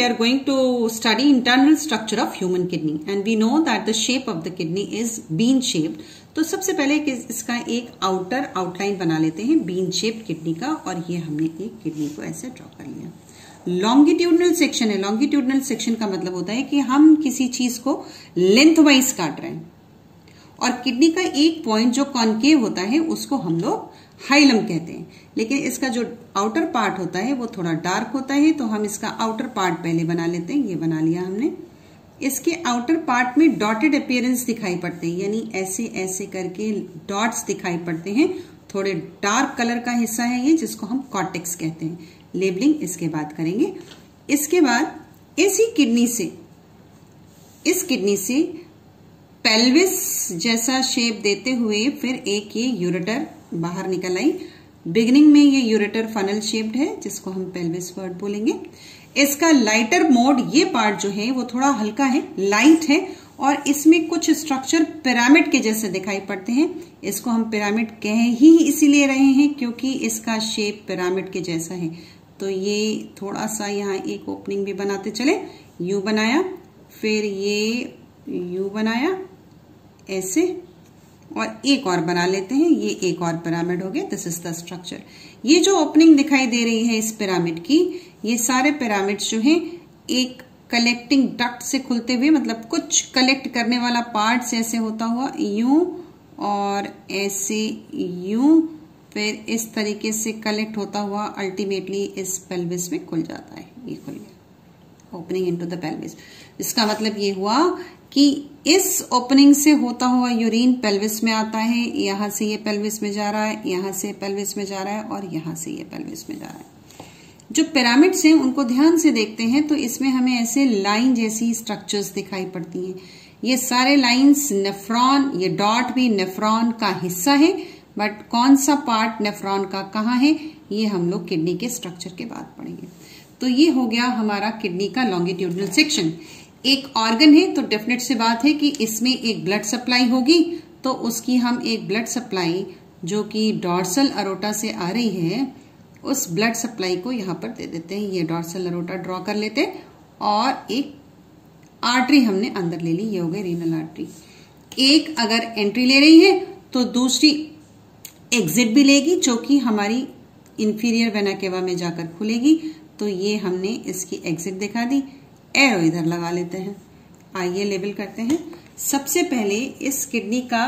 are going to study internal structure of human kidney and we know that the shape of the kidney is bean shaped. तो सबसे पहले इसका एक outer outline बना लेते हैं बीन शेप्ड किडनी का, और ये हमने एक किडनी को ऐसे ड्रॉ कर लिया. लॉन्गिट्यूडनल सेक्शन है. लॉन्गिट्यूडनल सेक्शन का मतलब होता है कि हम किसी चीज को लेंथ वाइज काट रहे हैं, और किडनी का एक पॉइंट जो कॉन्केव होता है उसको हम लोग हाइलम कहते हैं. लेकिन इसका जो आउटर पार्ट होता है वो थोड़ा डार्क होता है, तो हम इसका आउटर पार्ट पहले बना लेते हैं. ये बना लिया हमने. इसके आउटर पार्ट में डॉटेड अपीयरेंस दिखाई पड़ते हैं, यानी ऐसे ऐसे करके डॉट्स दिखाई पड़ते हैं. थोड़े डार्क कलर का हिस्सा है ये, जिसको हम कॉर्टेक्स कहते हैं. लेबलिंग इसके बाद करेंगे. इसके बाद इसी किडनी से, इस किडनी से पेल्विस जैसा शेप देते हुए फिर एक ये यूरेटर बाहर निकल आई. बिगिनिंग में ये यूरेटर फनल शेप्ड है, जिसको हम पेल्विस वर्ड बोलेंगे. इसका लाइटर मोड, ये पार्ट जो है वो थोड़ा हल्का है, लाइट है, और इसमें कुछ स्ट्रक्चर पिरामिड के जैसे दिखाई पड़ते हैं. इसको हम पिरामिड कह ही इसीलिए रहे हैं क्योंकि इसका शेप पिरामिड के जैसा है. तो ये थोड़ा सा यहाँ एक ओपनिंग भी बनाते चले. यू बनाया, फिर ये यू बनाया ऐसे, और एक और बना लेते हैं. ये एक और पिरामिड हो गया. This is the structure. ये जो ओपनिंग दिखाई दे रही है इस पिरामिड की, ये सारे पिरामिड्स जो हैं एक कलेक्टिंग डक्ट से खुलते हुए, मतलब कुछ कलेक्ट करने वाला पार्ट ऐसे होता हुआ यूं और ऐसे यूं, फिर इस तरीके से कलेक्ट होता हुआ अल्टीमेटली इस पेल्विस में खुल जाता है. ये खुल गया, ओपनिंग इनटू द पेल्विस. इसका मतलब ये हुआ कि इस ओपनिंग से होता हुआ यूरिन पेल्विस में आता है. यहां से ये पेल्विस में जा रहा है, यहां से पेल्विस में जा रहा है, और यहां से ये पेल्विस में जा रहा है. जो पिरामिड्स हैं उनको ध्यान से देखते हैं तो इसमें हमें ऐसे लाइन जैसी स्ट्रक्चर्स दिखाई पड़ती हैं. ये सारे लाइंस नेफ्रॉन, ये डॉट भी नेफ्रॉन का हिस्सा है, बट कौन सा पार्ट नेफ्रॉन का कहाँ है ये हम लोग किडनी के स्ट्रक्चर के बाद पढ़ेंगे. तो ये हो गया हमारा किडनी का लॉन्गिट्यूडनल सेक्शन. एक ऑर्गन है तो डेफिनेट सी बात है कि इसमें एक ब्लड सप्लाई होगी, तो उसकी हम एक ब्लड सप्लाई जो कि डॉर्सल अरोटा से आ रही है, उस ब्लड सप्लाई को यहां पर दे देते हैं. ये डॉर्सल अरोटा ड्रॉ कर लेते हैं, और एक आर्टरी हमने अंदर ले ली. ये हो गई रीनल आर्टरी. एक अगर एंट्री ले रही है तो दूसरी एग्जिट भी लेगी, जो कि हमारी इंफीरियर वेना केवा में जाकर खुलेगी. तो ये हमने इसकी एग्जिट दिखा दी. एरो इधर लगा लेते हैं. आइए लेबल करते हैं. सबसे पहले इस किडनी का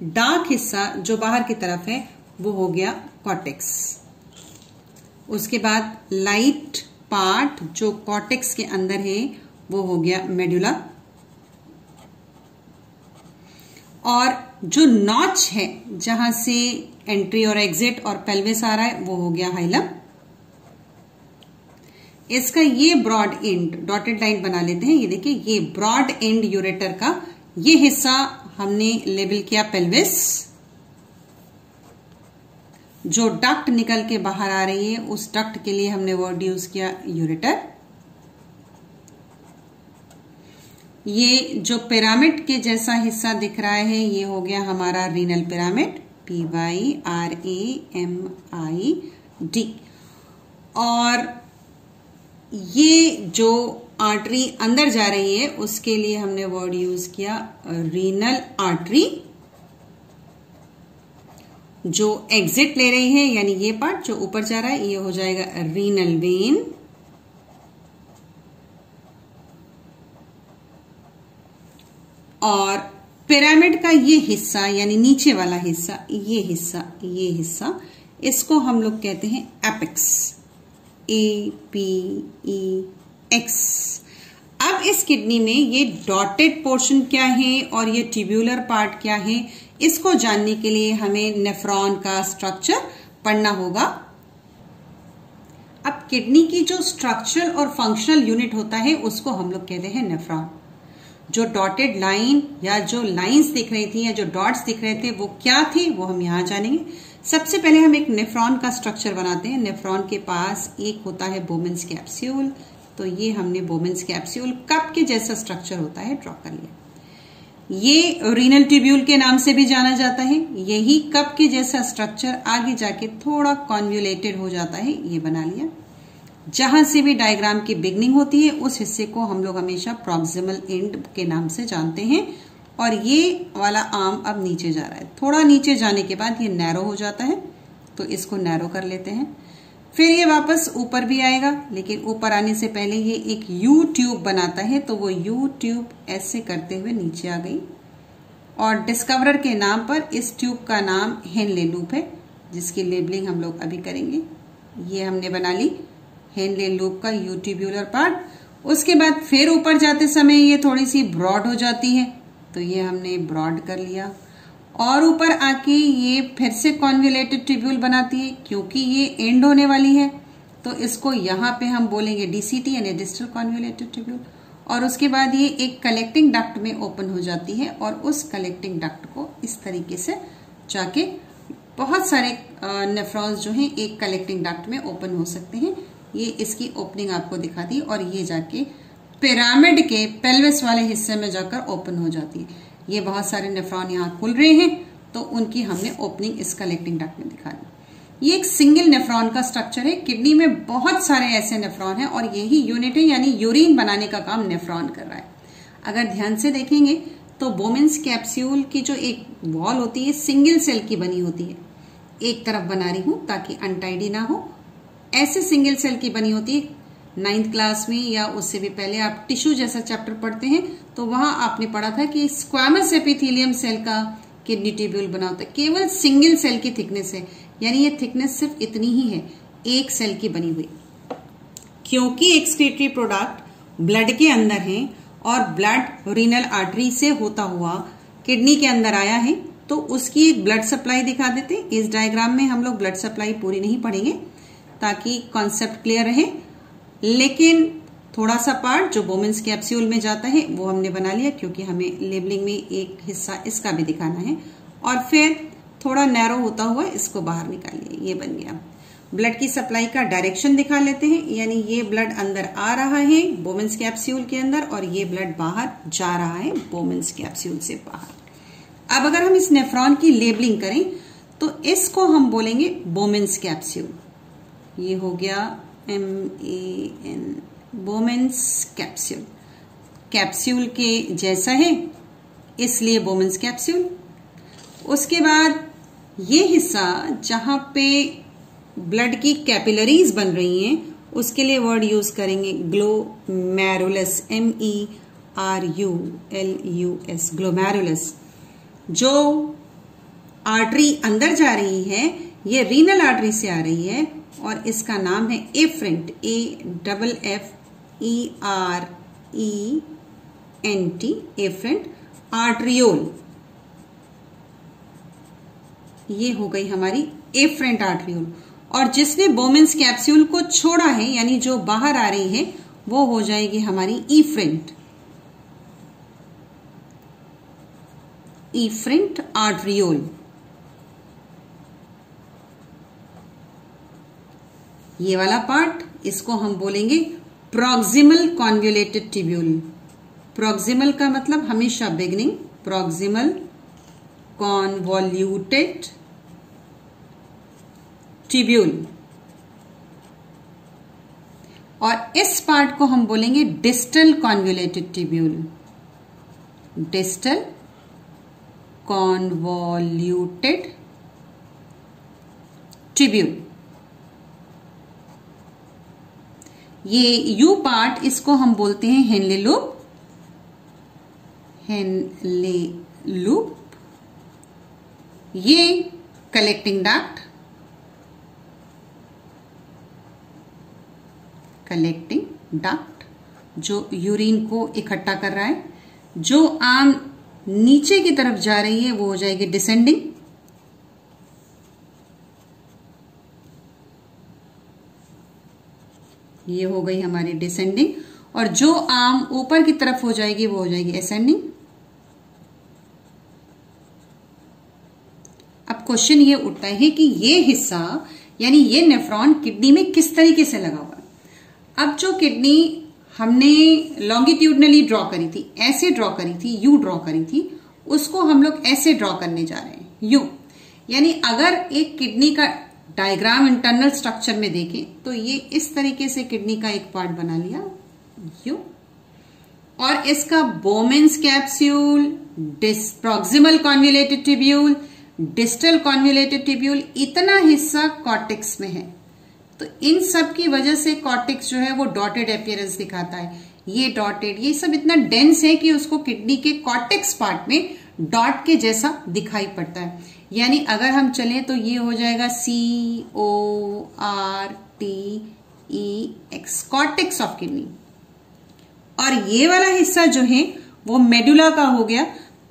डार्क हिस्सा जो बाहर की तरफ है वो हो गया कॉर्टेक्स. उसके बाद लाइट पार्ट जो कॉर्टेक्स के अंदर है वो हो गया मेडुला, और जो नॉच है जहां से एंट्री और एग्जिट और पेल्विस आ रहा है वो हो गया हाइलम. इसका ये ब्रॉड एंड डॉटेड लाइन बना लेते हैं. ये देखिए, ये ब्रॉड एंड यूरेटर का ये हिस्सा हमने लेबल किया पेल्विस. जो डक्ट निकल के बाहर आ रही है उस डक्ट के लिए हमने वर्ड यूज किया यूरेटर. ये जो पिरामिड के जैसा हिस्सा दिख रहा है ये हो गया हमारा रीनल पिरामिड, PYRAMID. और ये जो आर्टरी अंदर जा रही है उसके लिए हमने वर्ड यूज किया रीनल आर्टरी. जो एग्जिट ले रही है यानी ये पार्ट जो ऊपर जा रहा है ये हो जाएगा रीनल वेन. और पिरामिड का ये हिस्सा यानी नीचे वाला हिस्सा, ये हिस्सा इसको हम लोग कहते हैं एपेक्स, APEX. अब इस किडनी में ये डॉटेड पोर्शन क्या है और ये ट्यूब्यूलर पार्ट क्या है, इसको जानने के लिए हमें नेफ्रॉन का स्ट्रक्चर पढ़ना होगा. अब किडनी की जो स्ट्रक्चरल और फंक्शनल यूनिट होता है उसको हम लोग कहते हैं नेफ्रॉन. जो डॉटेड लाइन या जो लाइंस दिख रही थी या जो डॉट्स दिख रहे थे वो क्या थे वो हम यहां जानेंगे. सबसे पहले हम एक नेफ्रॉन का स्ट्रक्चर बनाते हैं. नेफ्रॉन के पास एक होता है बोमेन्स कैप्सूल. तो ये हमने बोमेन्स कैप्सूल कप के जैसा स्ट्रक्चर होता है ड्रॉ कर लिया. ये रीनल ट्यूब्यूल के नाम से भी जाना जाता है. यही कप के जैसा स्ट्रक्चर आगे जाके थोड़ा कॉन्व्यूलेटेड हो जाता है, ये बना लिया. जहां से भी डायग्राम की बिगनिंग होती है उस हिस्से को हम लोग हमेशा प्रॉक्सिमल एंड के नाम से जानते हैं। और ये वाला आर्म अब नीचे जा रहा है, थोड़ा नीचे जाने के बाद ये नैरो हो जाता है, तो इसको नैरो कर लेते हैं। फिर ये वापस ऊपर भी आएगा, लेकिन ऊपर आने से पहले ये एक यू ट्यूब बनाता है, तो वो यू ट्यूब ऐसे करते हुए नीचे आ गई। और डिस्कवरर के नाम पर इस ट्यूब का नाम हेनले लूप है, जिसकी लेबलिंग हम लोग अभी करेंगे। ये हमने बना ली हेनले लूप का यू ट्यूब्यूलर पार्ट। उसके बाद फिर ऊपर जाते समय ये थोड़ी सी ब्रॉड हो जाती है, तो ये हमने ब्रॉड कर लिया। और ऊपर आके ये फिर से कॉन्वोल्यूटेड ट्यूब्यूल बनाती है, क्योंकि ये एंड होने वाली है, तो इसको यहाँ पे हम बोलेंगे डीसीटी यानी डिस्टल कॉन्वोल्यूटेड ट्यूब्यूल। और उसके बाद ये एक कलेक्टिंग डक्ट में ओपन हो जाती है, और उस कलेक्टिंग डक्ट को इस तरीके से जाके बहुत सारे नेफ्रॉन्स जो हैं एक कलेक्टिंग डक्ट में ओपन हो सकते हैं। ये इसकी ओपनिंग आपको दिखा दी, और ये जाके पिरामिड के पेल्विस वाले हिस्से में जाकर ओपन हो जाती है। ये बहुत सारे नेफ्रॉन यहाँ खुल रहे हैं, तो उनकी हमने ओपनिंग इस कलेक्टिंग डक्ट में दिखा दी। ये एक सिंगल नेफ्रॉन का स्ट्रक्चर है। किडनी में बहुत सारे ऐसे नेफ्रॉन हैं, और यही यूनिट है, यानी यूरिन बनाने का काम नेफ्रॉन कर रहा है। अगर ध्यान से देखेंगे तो बोमेन्स कैप्सूल की जो एक वॉल होती है सिंगल सेल की बनी होती है। एक तरफ बना रही हूं ताकि अनटाइडी ना हो, ऐसे सिंगल सेल की बनी होती है। 9th क्लास में या उससे भी पहले आप टिश्यू जैसा चैप्टर पढ़ते हैं, तो वहां आपने पढ़ा था कि स्क्वैमस एपिथेलियम सेल का किडनी ट्यूब्यूल बना होता है। केवल सिंगल सेल की थिकनेस है, यानी ये थिकनेस सिर्फ इतनी ही है, एक सेल की बनी हुई। क्योंकि एक्सक्रीटरी प्रोडक्ट ब्लड के अंदर है, और ब्लड रीनल आर्टरी से होता हुआ किडनी के अंदर आया है, तो उसकी एक ब्लड सप्लाई दिखा देते। इस डायग्राम में हम लोग ब्लड सप्लाई पूरी नहीं पढ़ेंगे, ताकि कॉन्सेप्ट क्लियर रहे, लेकिन थोड़ा सा पार्ट जो बोमेन्स कैप्सूल में जाता है वो हमने बना लिया, क्योंकि हमें लेबलिंग में एक हिस्सा इसका भी दिखाना है। और फिर थोड़ा नैरो होता हुआ इसको बाहर निकालिए, ये बन गया। ब्लड की सप्लाई का डायरेक्शन दिखा लेते हैं, यानी ये ब्लड अंदर आ रहा है बोमेन्स कैप्सूल के अंदर, और ये ब्लड बाहर जा रहा है बोमेन्स कैप्सूल से बाहर। अब अगर हम इस नेफ्रॉन की लेबलिंग करें तो इसको हम बोलेंगे बोमेन्स कैप्सूल। ये हो गया MAN, बोमेन्स कैप्सूल। कैप्सूल के जैसा है इसलिए बोमेन्स कैप्सूल। उसके बाद ये हिस्सा जहां पे ब्लड की कैपिलरीज बन रही हैं, उसके लिए वर्ड यूज करेंगे ग्लोमेरुलस, MERULUS, ग्लोमेरुलस। जो आर्टरी अंदर जा रही है ये रीनल आर्टरी से आ रही है, और इसका नाम है एफरेंट, AFFERENT, एफरेंट आर्टरियोल। ये हो गई हमारी एफरेंट आर्टरियोल। और जिसने बोमेन्स कैप्सूल को छोड़ा है, यानी जो बाहर आ रही है, वो हो जाएगी हमारी इफरेंट आर्टरियोल। ये वाला पार्ट, इसको हम बोलेंगे प्रॉक्सिमल कॉन्वोल्यूटेड ट्यूब्यूल। प्रॉक्सिमल का मतलब हमेशा बिगनिंग, प्रॉक्सिमल कॉन्वोल्यूटेड ट्यूब्यूल। और इस पार्ट को हम बोलेंगे distal convoluted tubule, distal convoluted tubule. ये यू पार्ट, इसको हम बोलते हैं हेनले लूप, हेनले लूप। ये कलेक्टिंग डक्ट, कलेक्टिंग डक्ट जो यूरिन को इकट्ठा कर रहा है। जो आर्म नीचे की तरफ जा रही है वो हो जाएगी डिसेंडिंग, ये हो गई हमारी डिसेंडिंग। और जो आर्म ऊपर की तरफ हो जाएगी वो हो जाएगी असेंडिंग। अब क्वेश्चन ये उठता है कि ये हिस्सा यानी ये नेफ्रॉन किडनी में किस तरीके से लगा हुआ है। अब जो किडनी हमने लॉन्गिट्यूडनली ड्रॉ करी थी, ऐसे ड्रॉ करी थी, यू ड्रॉ करी थी, उसको हम लोग ऐसे ड्रॉ करने जा रहे हैं, यू। यानी अगर एक किडनी का डायग्राम इंटरनल स्ट्रक्चर में देखें तो ये इस तरीके से किडनी का एक पार्ट बना लिया यू, और इसका Bowman's capsule, proximal convoluted tubule, distal convoluted tubule, इतना हिस्सा कॉर्टेक्स में है। तो इन सब की वजह से कॉर्टेक्स जो है वो डॉटेड अपीयरेंस दिखाता है। ये डॉटेड, ये सब इतना डेंस है कि उसको किडनी के कॉर्टेक्स पार्ट में डॉट के जैसा दिखाई पड़ता है। यानी अगर हम चलें तो ये हो जाएगा CORTEX, कॉर्टेक्स ऑफ किडनी। और ये वाला हिस्सा जो है वो मेडुला का हो गया,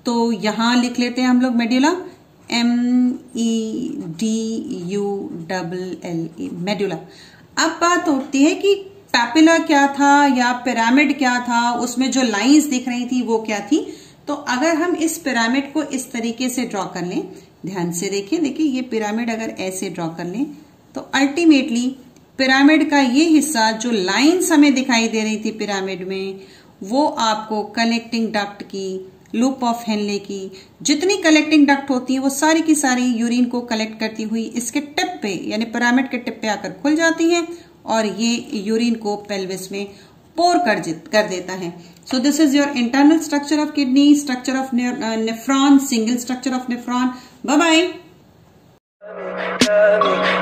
तो यहां लिख लेते हैं हम लोग मेडुला, MEDULLA, मेडुला। अब बात होती है कि पैपिला क्या था या पिरामिड क्या था, उसमें जो लाइंस दिख रही थी वो क्या थी। तो अगर हम इस पिरामिड को इस तरीके से ड्रॉ कर लें, ध्यान से देखें, देखिए ये पिरामिड अगर ऐसे ड्रॉ कर लें तो अल्टीमेटली पिरामिड का ये हिस्सा जो लाइंस हमें दिखाई दे रही थी पिरामिड में, वो आपको कलेक्टिंग डक्ट की, लूप ऑफ हेनले की, जितनी कलेक्टिंग डक्ट होती है वो सारी की सारी यूरिन को कलेक्ट करती हुई इसके टिप पे यानी पिरामिड के टिप पे आकर खुल जाती हैं और ये यूरिन को पेल्विस में पोर कर देता है। So this is your internal structure of kidney, structure of nephron, single structure of nephron. Bye bye.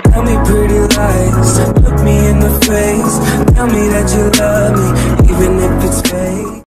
Tell me pretty lies, look me in the face, tell me that you love me, even if it's fake.